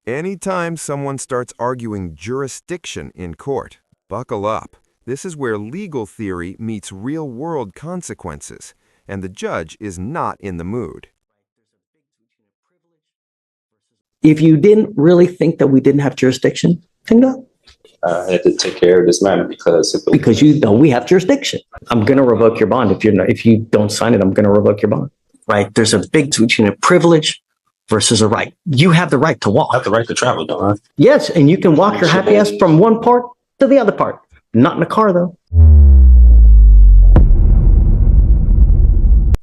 Anytime someone starts arguing jurisdiction in court, buckle up. This is where legal theory meets real-world consequences, and the judge is not in the mood. If you didn't really think that we didn't have jurisdiction, then no. I had to take care of this matter because you know we have jurisdiction. I'm going to revoke your bond. If you don't sign it, I'm going to revoke your bond. Right? There's a big difference between a privilege versus a right. You have the right to walk. I have the right to travel, don't I? Yes, and you can walk your happy ass from one part to the other part. Not in a car, though.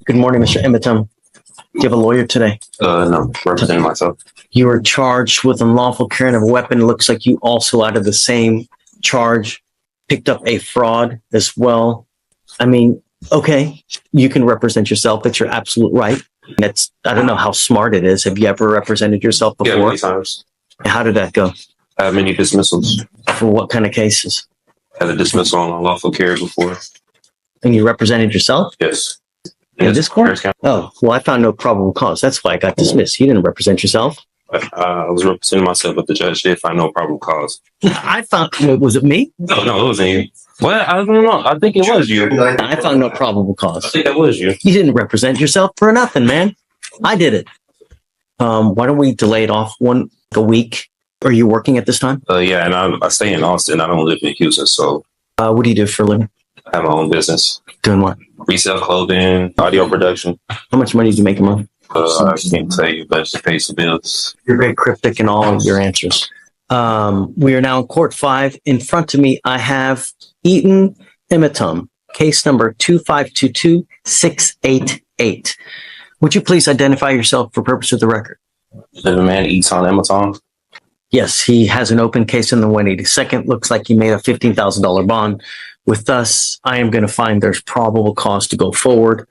Good morning, Mr. Emmetum. Do you have a lawyer today? No, representing myself. You were charged with unlawful carrying of a weapon. It looks like you also, out of the same charge, picked up a fraud as well. I mean, okay, you can represent yourself. That's your absolute right. I don't know how smart it is. Have you ever represented yourself before? Yeah, many times. How did that go? I have many dismissals. For what kind of cases? I had a dismissal on unlawful carry before. And you represented yourself? Yes. In this court? Oh, well, I found no probable cause. That's why I got dismissed. You didn't represent yourself. I was representing myself, but the judge did find no probable cause. I found, was it me? No, it wasn't you. Well, I don't know. I think it was you. I found no probable cause. I think that was you. You didn't represent yourself for nothing, man. I did it. Why don't we delay it off a week? Are you working at this time? Yeah, and I stay in Austin. I don't live in Houston, so. What do you do for a living? I have my own business. Doing what? Resell clothing, audio production. How much money do you make a month? I can't tell you, but it pays the bills. You're very cryptic in all of your answers. We are now in court 5. In front of me, I have Eaton Emmetum, case number 2522688. Would you please identify yourself for purpose of the record? The man eats on Amazon. Yes, he has an open case in the 182nd. Looks like he made a $15,000 bond. With us, I am going to find there's probable cause to go forward.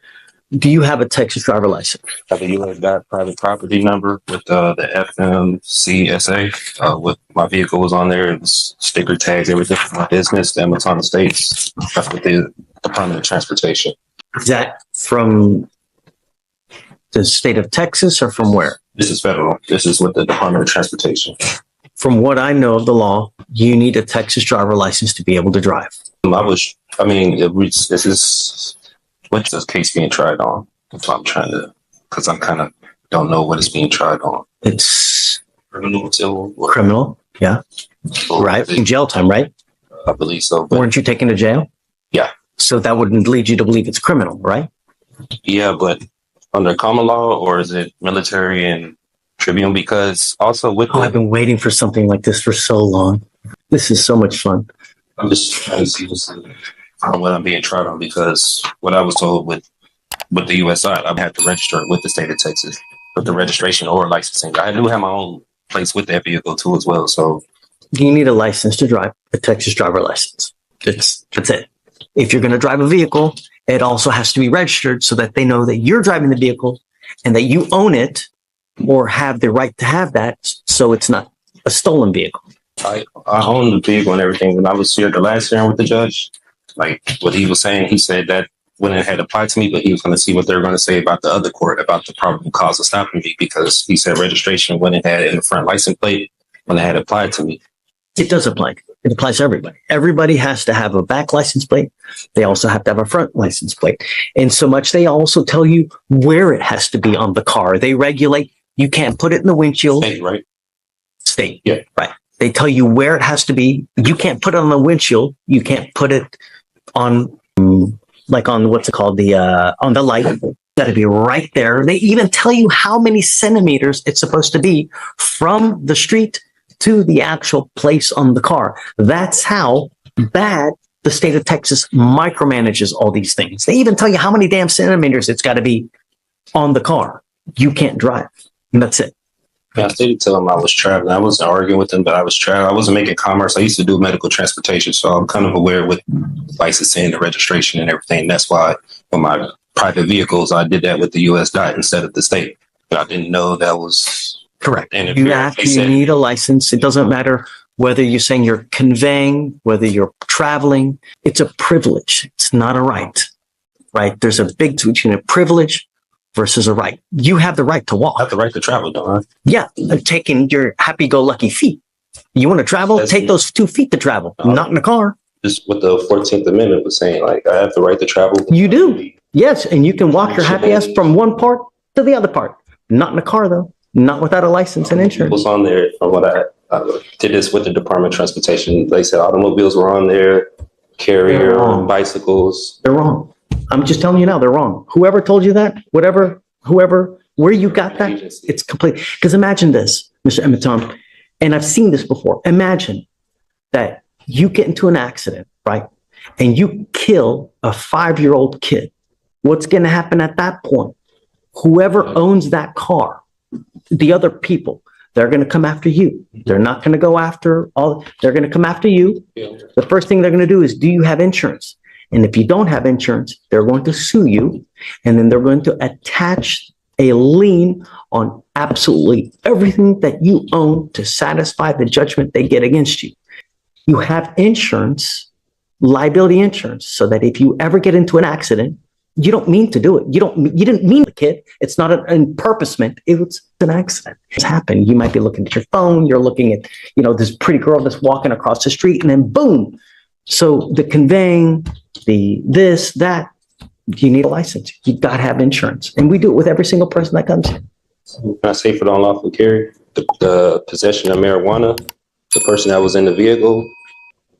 Do you have a Texas driver license? I have a U.S. private property number with the FMCSA. With my vehicle was on there. It was sticker tags, everything for my business, the Amazon Estates. That's with the Department of Transportation. Is that from the state of Texas or from where? This is federal. This is with the Department of Transportation. From what I know of the law, you need a Texas driver license to be able to drive. What's this case being tried on? That's what I'm trying to, because I kind of don't know what it's being tried on. It's criminal, civil, criminal, yeah. Right, in jail time, right? I believe so. Weren't you taken to jail? Yeah. So that wouldn't lead you to believe it's criminal, right? Yeah, but under common law, or is it military and tribunal? Because also with I've been waiting for something like this for so long. This is so much fun. I'm just trying to see what I'm being tried on, because what I was told with the U.S. side, I have to register with the state of Texas with the registration or licensing. I do have my own place with that vehicle too as well. So you need a license to drive, a Texas driver license. That's it. If you're going to drive a vehicle, it also has to be registered so that they know that you're driving the vehicle and that you own it or have the right to have that, so it's not a stolen vehicle. I own the vehicle and everything. When I was here the last hearing with the judge, like what he was saying, he said that when it had applied to me, but he was going to see what they were going to say about the other court, about the probable cause of stopping me, because he said registration when it had in the front license plate, when it had applied to me. It does apply. It applies to everybody. Everybody has to have a back license plate. They also have to have a front license plate. And so much, they also tell you where it has to be on the car. They regulate. You can't put it in the windshield. State, right? State. Yeah. Right. They tell you where it has to be. You can't put it on the windshield. You can't put it on, like on what's it called? On the light. It's got to be right there. They even tell you how many centimeters it's supposed to be from the street to the actual place on the car. That's how bad the state of Texas micromanages all these things. They even tell you how many damn centimeters it's got to be on the car. You can't drive. And that's it. Yeah, I did tell him I was traveling. I wasn't arguing with him, but I was traveling. I wasn't making commerce. I used to do medical transportation, so I'm kind of aware with licensing, the registration, and everything. That's why for my private vehicles, I did that with the U.S. DOT instead of the state. But I didn't know that was correct. You need a license. It doesn't matter whether you're saying you're conveying, whether you're traveling. It's a privilege. It's not a right. Right? There's a big difference between a privilege versus a right. You have the right to walk. I have the right to travel, don't I? Yeah, taking your happy-go-lucky feet. You want to travel? Take those 2 feet to travel, not in a car. Just what the 14th Amendment was saying, like I have the right to travel. You do. Yes, and you can walk your happy ass from one part to the other part. Not in a car, though. Not without a license and insurance. Was on there from what I did this with the Department of Transportation. They said automobiles were on there, carrier, bicycles. They're wrong. I'm just telling you now, they're wrong. Whoever told you that, whoever, where you got that, it's complete. Because imagine this, Mr. Emitom, and I've seen this before. Imagine that you get into an accident, right? And you kill a 5-year-old kid. What's going to happen at that point? Whoever owns that car, the other people, they're going to come after you. They're not going to go after they're going to come after you. The first thing they're going to do is, do you have insurance? And if you don't have insurance, they're going to sue you. And then they're going to attach a lien on absolutely everything that you own to satisfy the judgment they get against you. You have insurance, liability insurance, so that if you ever get into an accident, you don't mean to do it. You didn't mean the kid. It's not an purposement. It was an accident. It's happened. You might be looking at your phone. You're looking at, this pretty girl that's walking across the street, and then boom. So the conveying, this, that, you need a license. You got to have insurance. And we do it with every single person that comes in. Can I say for the unlawful carry, the possession of marijuana, the person that was in the vehicle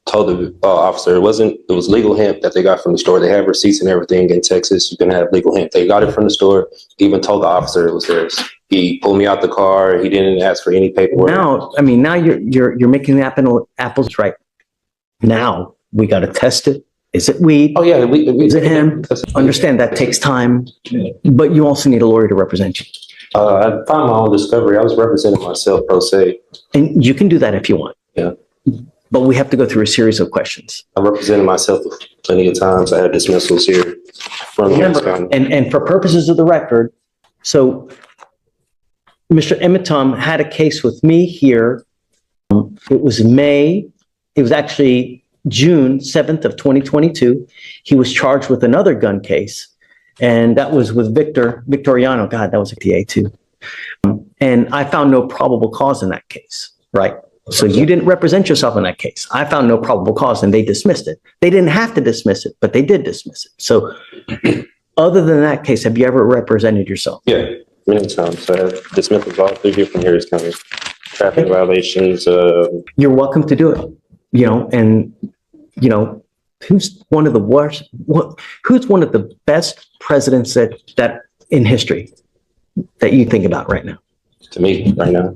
told the officer it was legal hemp that they got from the store. They have receipts and everything in Texas. You can have legal hemp. They got it from the store. He even told the officer it was theirs. He pulled me out the car. He didn't ask for any paperwork. Now you're making the apples right. Now we got to test it. Is it weed? Oh yeah, is it hemp? Understand that takes time, but you also need a lawyer to represent you. I found my own discovery. I was representing myself pro se. And you can do that if you want. Yeah. But we have to go through a series of questions. I represented myself plenty of times. I had dismissals here from and for purposes of the record, so Mr. Emitom had a case with me here. It was actually June 7th of 2022. He was charged with another gun case, and that was with Victoriano. God, that was a PA too. And I found no probable cause in that case, right? So you didn't represent yourself in that case. I found no probable cause and they dismissed it. They didn't have to dismiss it, but they did dismiss it. So other than that case, have you ever represented yourself? Yeah, many times. I have dismissals all 3 different areas coming. Traffic violations. You're welcome to do it, who's one of the worst, who's one of the best presidents that in history that you think about right now? To me, right now.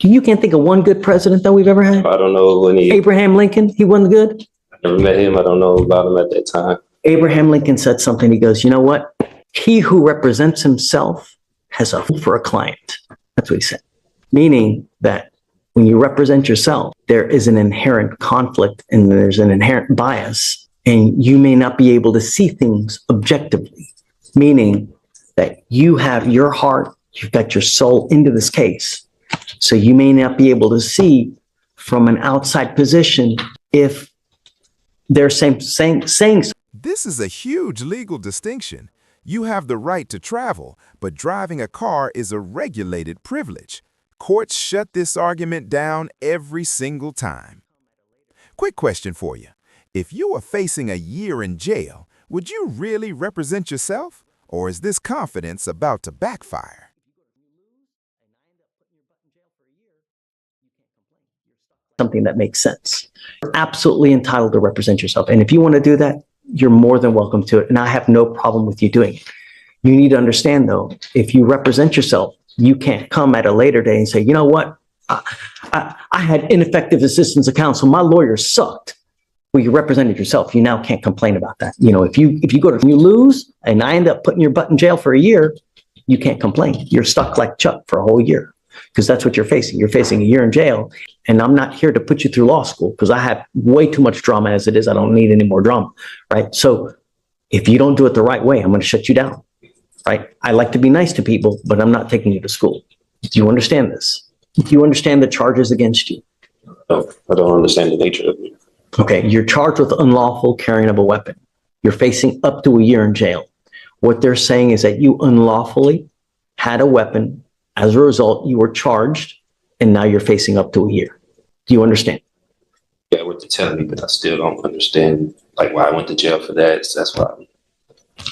You can't think of one good president that we've ever had? I don't know any. Abraham Lincoln, he wasn't good? I never met him. I don't know about him at that time. Abraham Lincoln said something. He goes, you know what? He who represents himself has a fool for a client. That's what he said. Meaning that when you represent yourself, there is an inherent conflict and there's an inherent bias, and you may not be able to see things objectively. Meaning that you have your heart, you've got your soul into this case. So you may not be able to see from an outside position if they're saying so. This is a huge legal distinction. You have the right to travel, but driving a car is a regulated privilege. Courts shut this argument down every single time. Quick question for you. If you were facing a year in jail, would you really represent yourself? Or is this confidence about to backfire? Something that makes sense. You're absolutely entitled to represent yourself. And if you want to do that, you're more than welcome to it. And I have no problem with you doing it. You need to understand, though, if you represent yourself, you can't come at a later day and say, you know what? I had ineffective assistance of counsel. My lawyer sucked. Well, you represented yourself. You now can't complain about that. If you lose and I end up putting your butt in jail for a year, you can't complain. You're stuck like Chuck for a whole year. Because that's what you're facing. You're facing a year in jail. And I'm not here to put you through law school because I have way too much drama as it is. I don't need any more drama, right? So if you don't do it the right way, I'm going to shut you down, right? I like to be nice to people, but I'm not taking you to school. Do you understand this? Do you understand the charges against you? No, I don't understand the nature of it. Okay, you're charged with unlawful carrying of a weapon. You're facing up to a year in jail. What they're saying is that you unlawfully had a weapon. As a result, you were charged, and now you're facing up to a year. Do you understand? Yeah, what they're telling me, but I still don't understand like why I went to jail for that. So that's why.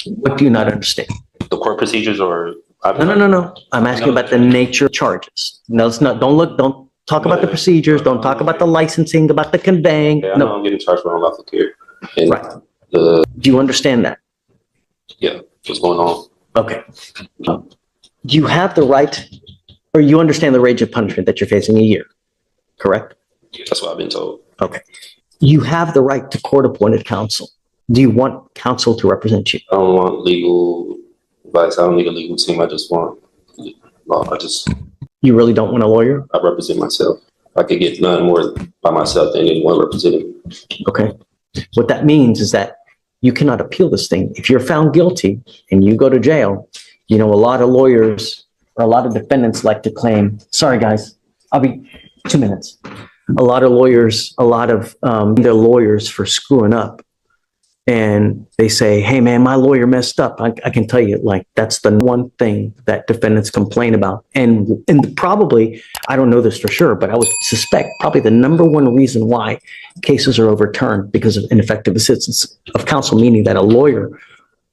What do you not understand? The court procedures, or No. I'm asking about the nature of charges. No, it's not. Don't talk about the procedures. Don't talk about the licensing, about the conveying. Yeah, I know I'm getting charged for unlawful care. And Right. Do you understand that? Yeah, what's going on? Okay. You have the right, or you understand the range of punishment that you're facing a year, correct? That's what I've been told. Okay. You have the right to court-appointed counsel. Do you want counsel to represent you? I don't want legal advice. I don't need a legal team. I just want law. You really don't want a lawyer? I represent myself. I could get none more by myself than anyone representing me. Okay. What that means is that you cannot appeal this thing. If you're found guilty and you go to jail, you know, a lot of lawyers or a lot of defendants like to claim, sorry guys, I'll be 2 minutes. A lot of lawyers, they're lawyers for screwing up. And they say, hey man, my lawyer messed up. I can tell you, like, that's the one thing that defendants complain about. And probably, I don't know this for sure, but I would suspect probably the number one reason why cases are overturned because of ineffective assistance of counsel, meaning that a lawyer,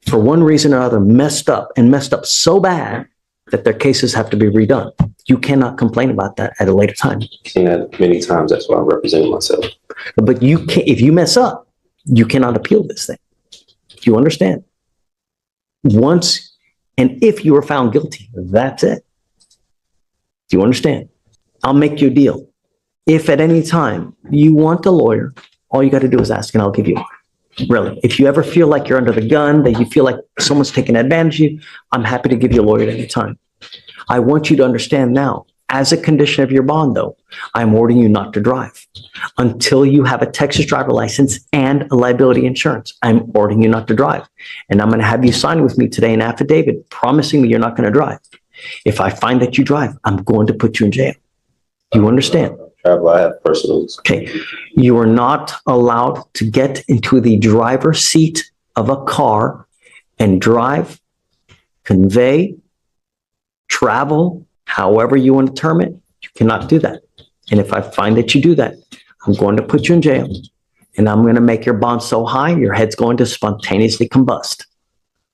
for one reason or other, messed up so bad that their cases have to be redone. You cannot complain about that at a later time. I've seen that many times. That's why I'm representing myself. But you can't, if you mess up, you cannot appeal this thing. Do you understand? Once, and if you are found guilty, that's it. Do you understand? I'll make you a deal. If at any time you want a lawyer, all you got to do is ask and I'll give you one. Really. If you ever feel like you're under the gun, that you feel like someone's taking advantage of you, I'm happy to give you a lawyer at any time. I want you to understand now, as a condition of your bond, though, I'm ordering you not to drive until you have a Texas driver license and a liability insurance. I'm ordering you not to drive. And I'm going to have you sign with me today an affidavit promising me you're not going to drive. If I find that you drive, I'm going to put you in jail. Do you understand? I have personals. Okay. You are not allowed to get into the driver's seat of a car and drive, convey, travel, however you want to term it. You cannot do that. And if I find that you do that, I'm going to put you in jail and I'm going to make your bond so high, your head's going to spontaneously combust.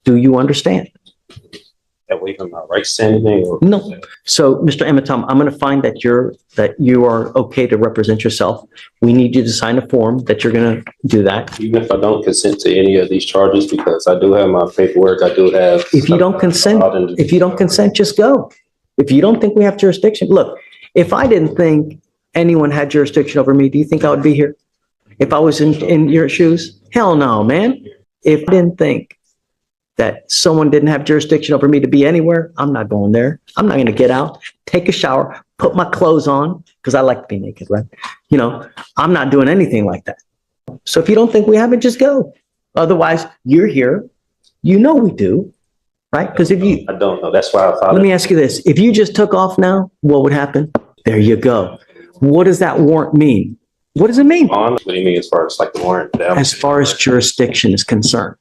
Do you understand? That way from my right standing? Or no. So, Mr. Ematom, I'm going to find that you are okay to represent yourself. We need you to sign a form that you're going to do that. Even if I don't consent to any of these charges, because I do have my paperwork, I do have. If you don't consent, just go. If you don't think we have jurisdiction, look, if I didn't think anyone had jurisdiction over me, do you think I would be here? If I was in your shoes? Hell no, man. If I didn't think that someone didn't have jurisdiction over me to be anywhere, I'm not going there. I'm not going to get out, take a shower, put my clothes on, because I like to be naked, right? You know, I'm not doing anything like that. So if you don't think we have it, just go. Otherwise, you're here. You know we do, right? Because if you... I don't know. That's why I thought... Let me ask you this. If you just took off now, what would happen? There you go. What does that warrant mean? What does it mean? What do you mean as far as like the warrant? As far as jurisdiction is concerned.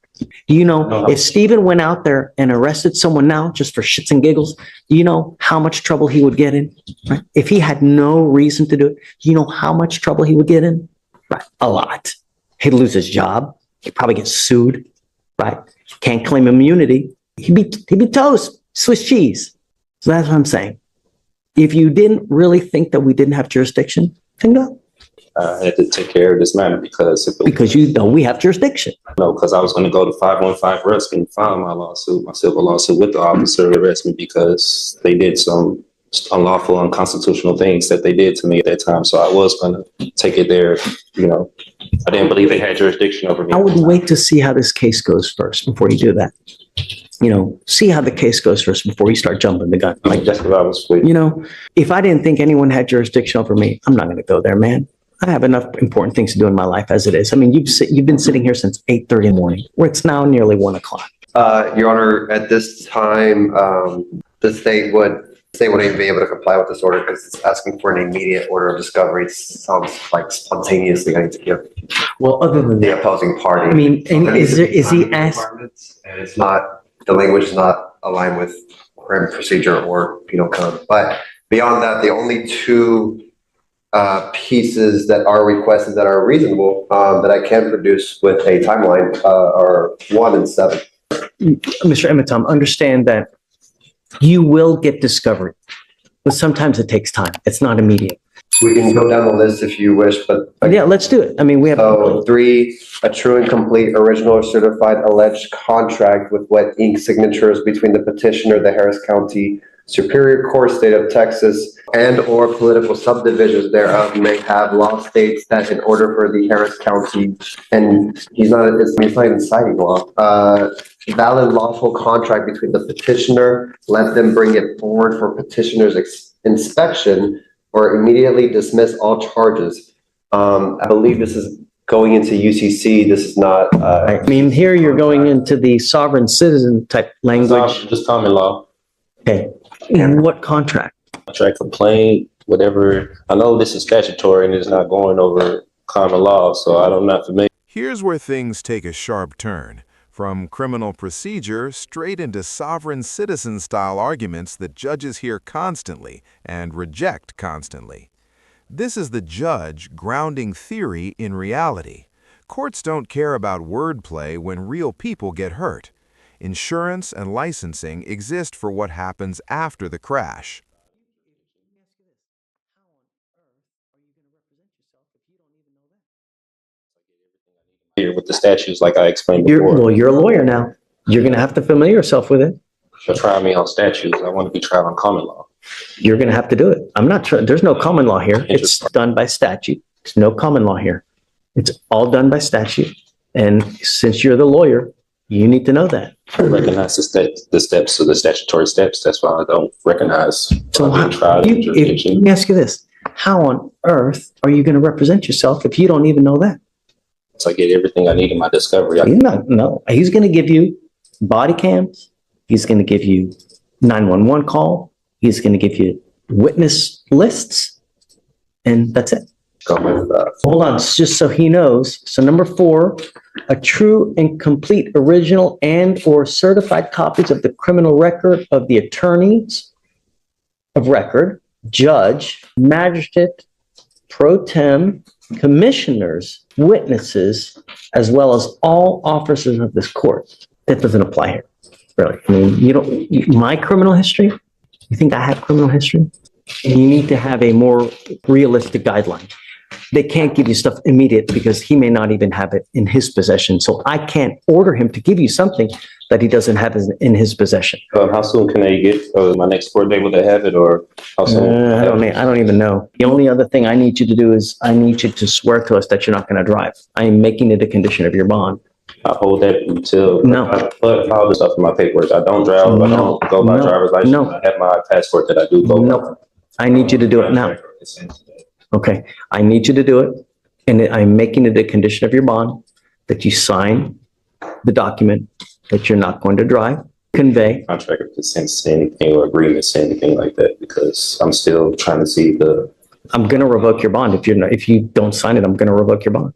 Do you know, if Stephen went out there and arrested someone now just for shits and giggles, do you know how much trouble he would get in? Right? If he had no reason to do it, do you know how much trouble he would get in? Right. A lot. He'd lose his job. He'd probably get sued. Right. Can't claim immunity. He'd be toast. Swiss cheese. So that's what I'm saying. If you didn't really think that we didn't have jurisdiction, then go. I had to take care of this matter because you know we have jurisdiction. No, because I was going to go to 515 Rusk and file my lawsuit, my civil lawsuit with the officer who arrested me because they did some unlawful, unconstitutional things that they did to me at that time. So I was going to take it there. You know, I didn't believe they had jurisdiction over me. I would wait to see how this case goes first before you do that. You know, see how the case goes first before you start jumping the gun. Like that's what I was waiting. You know, if I didn't think anyone had jurisdiction over me, I'm not going to go there, man. I have enough important things to do in my life as it is. I mean, you've been sitting here since 8:30 in the morning, where it's now nearly 1 o'clock. Your Honor, at this time, the state wouldn't even be able to comply with this order because it's asking for an immediate order of discovery. It sounds like spontaneously going to give well, other than the that, opposing party. I mean, and is he asked? And it's not the language is not aligned with criminal procedure or penal code. But beyond that, the only two pieces that are requested that are reasonable that I can produce with a timeline are 1 and 7. Mr. Emitom, understand that you will get discovery, but sometimes it takes time. It's not immediate. We can go down the list if you wish, but Yeah, let's do it. I mean, we have. so 3, a true and complete original or certified alleged contract with wet ink signatures between the petitioner, the Harris County Superior Court, State of Texas, and or political subdivisions thereof may have law states that in order for the Harris County, and he's not even citing law, valid lawful contract between the petitioner, let them bring it forward for petitioner's inspection or immediately dismiss all charges. I believe this is going into UCC. This is not. I mean, here you're going into the sovereign citizen type language. Just common law. Okay. What contract? Contract complaint, whatever. I know this is statutory and it's not going over common law, so I'm not familiar. Here's where things take a sharp turn. From criminal procedure straight into sovereign citizen-style arguments that judges hear constantly and reject constantly. This is the judge grounding theory in reality. Courts don't care about wordplay when real people get hurt. Insurance and licensing exist for what happens after the crash. Here with the statutes, like I explained before. Well, you're a lawyer now. You're going to have to familiar yourself with it. They're trying me on statutes. I want to be tried on common law. You're going to have to do it. I'm not sure. There's no common law here. It's done by statute. There's no common law here. It's all done by statute. And since you're the lawyer, you need to know that. I recognize the steps of the statutory steps. That's why I don't recognize. So let me ask you this. How on earth are you going to represent yourself if you don't even know that? So I get everything I need in my discovery. No. He's going to give you body cams. He's going to give you 911 call. He's going to give you witness lists. And that's it. Hold on, just so he knows. So number 4, a true and complete original and or certified copies of the criminal record of the attorneys of record, judge, magistrate, pro tem, commissioners, witnesses, as well as all officers of this court. That doesn't apply here, really. I mean, my criminal history, you think I have criminal history? You need to have a more realistic guideline. They can't give you stuff immediate because he may not even have it in his possession. So I can't order him to give you something that he doesn't have in his possession. How soon can they get my next court date? Will they have it, or how soon? I don't even know. The only other thing I need you to do is I need you to swear to us that you're not going to drive. I am making it a condition of your bond. I hold that until No. I put all this stuff in my paperwork. I don't drive. I don't go by driver's license. No. I have my passport that I do go by. I need you to do it now. Okay, I need you to do it, and I'm making it a condition of your bond that you sign the document that you're not going to drive, convey. Contract doesn't say anything or agreement say anything like that because I'm still trying to see the. I'm going to revoke your bond if you don't sign it. I'm going to revoke your bond.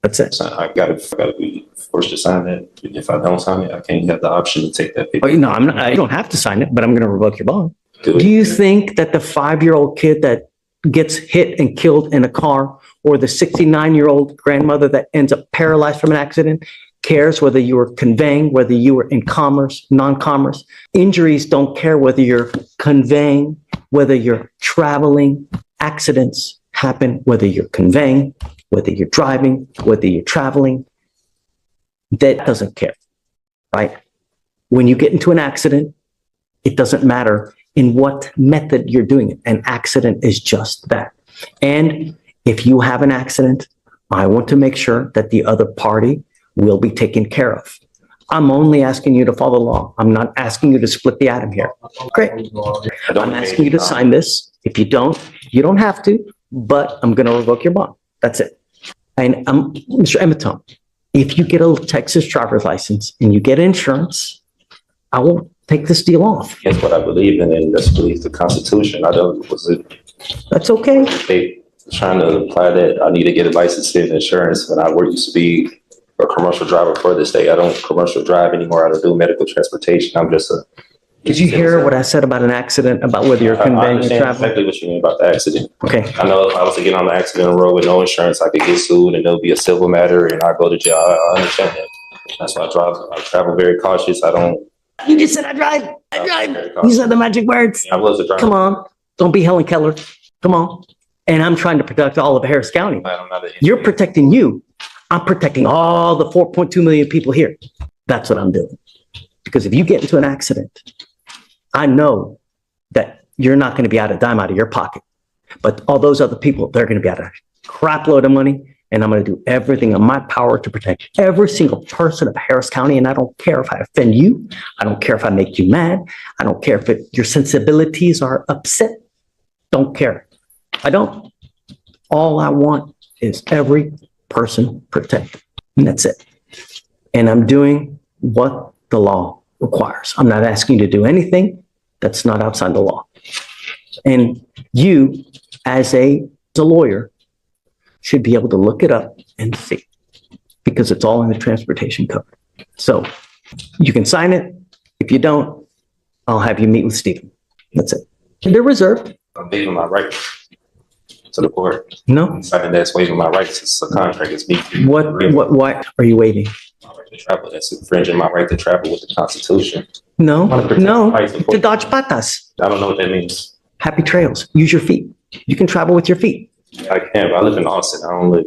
That's it. I gotta be forced to sign that. If I don't sign it, I can't have the option to take that paper. Oh, no, I'm not. I don't have to sign it, but I'm going to revoke your bond. Do you think that the 5-year-old kid that gets hit and killed in a car, or the 69-year-old grandmother that ends up paralyzed from an accident, cares whether you were conveying, whether you were in commerce, non-commerce? Injuries don't care whether you're conveying, whether you're traveling. Accidents happen whether you're conveying, whether you're driving, whether you're traveling. That doesn't care, right? When you get into an accident, it doesn't matter in what method you're doing it. An accident is just that. And if you have an accident, I want to make sure that the other party will be taken care of. I'm only asking you to follow the law. I'm not asking you to split the atom here. Great. I'm asking you to sign this. If you don't have to, but I'm going to revoke your bond. That's it. And Mr. Emitom, if you get a Texas driver's license and you get insurance, I won't take this deal off. That's what I believe in, and that's believe the Constitution. That's okay. They trying to apply that I need to get a license and insurance when I used to be a commercial driver for the state. I don't commercial drive anymore. I don't do medical transportation. I'm just a. Did you hear what I said about an accident, about whether you're I conveying understand travel? exactly what you mean about the accident. Okay. I know if I was to get on the accident road with no insurance, I could get sued and there'll be a civil matter and I go to jail. I understand that. That's why I travel very cautious. I don't. You just said I drive. I drive. You said the magic words. I was a driver. Come on. Don't be Helen Keller. Come on. And I'm trying to protect all of Harris County. I'm not You're protecting you. I'm protecting all the 4.2 million people here. That's what I'm doing. Because if you get into an accident, I know that you're not going to be out a dime out of your pocket. But all those other people, they're going to be out a crap load of money. And I'm going to do everything in my power to protect every single person of Harris County. And I don't care if I offend you. I don't care if I make you mad. I don't care if your sensibilities are upset. Don't care. I don't. All I want is every person protected. And that's it. And I'm doing what the law requires. I'm not asking you to do anything that's not outside the law. And you, as a lawyer, should be able to look it up and see, because it's all in the transportation code. So you can sign it. If you don't, I'll have you meet with Stephen. That's it. And they're reserved. I'm waiving my right to the court. No. Signing that's waiving my rights. It's a contract. It's me. What are you waiving? My right to travel. That's infringing my right to travel with the Constitution. No, no, Rights of- to dodge patas. I don't know what that means. Happy trails. Use your feet. You can travel with your feet. I can, but I live in Austin. I don't live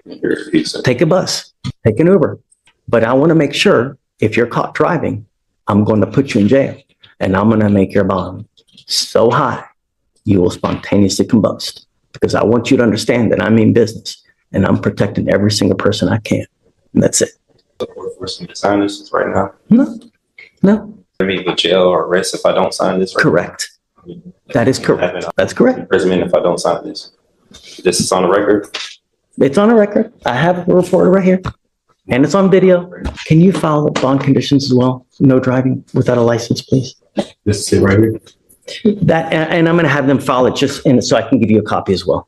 here in Houston. Take a bus, take an Uber. But I want to make sure if you're caught driving, I'm going to put you in jail and I'm going to make your bond so high you will spontaneously combust, because I want you to understand that I mean business and I'm protecting every single person I can. And that's it. The court forcing me to sign this right now. No, I mean, with jail or arrest if I don't sign this. Right correct. now. That is correct. That's correct. Imprisonment if I don't sign this. This is on the record. It's on a record. I have a reporter right here and it's on video. Can you file the bond conditions as well? No driving without a license, please. This is it right here. That, and I'm going to have them file it just in so I can give you a copy as well.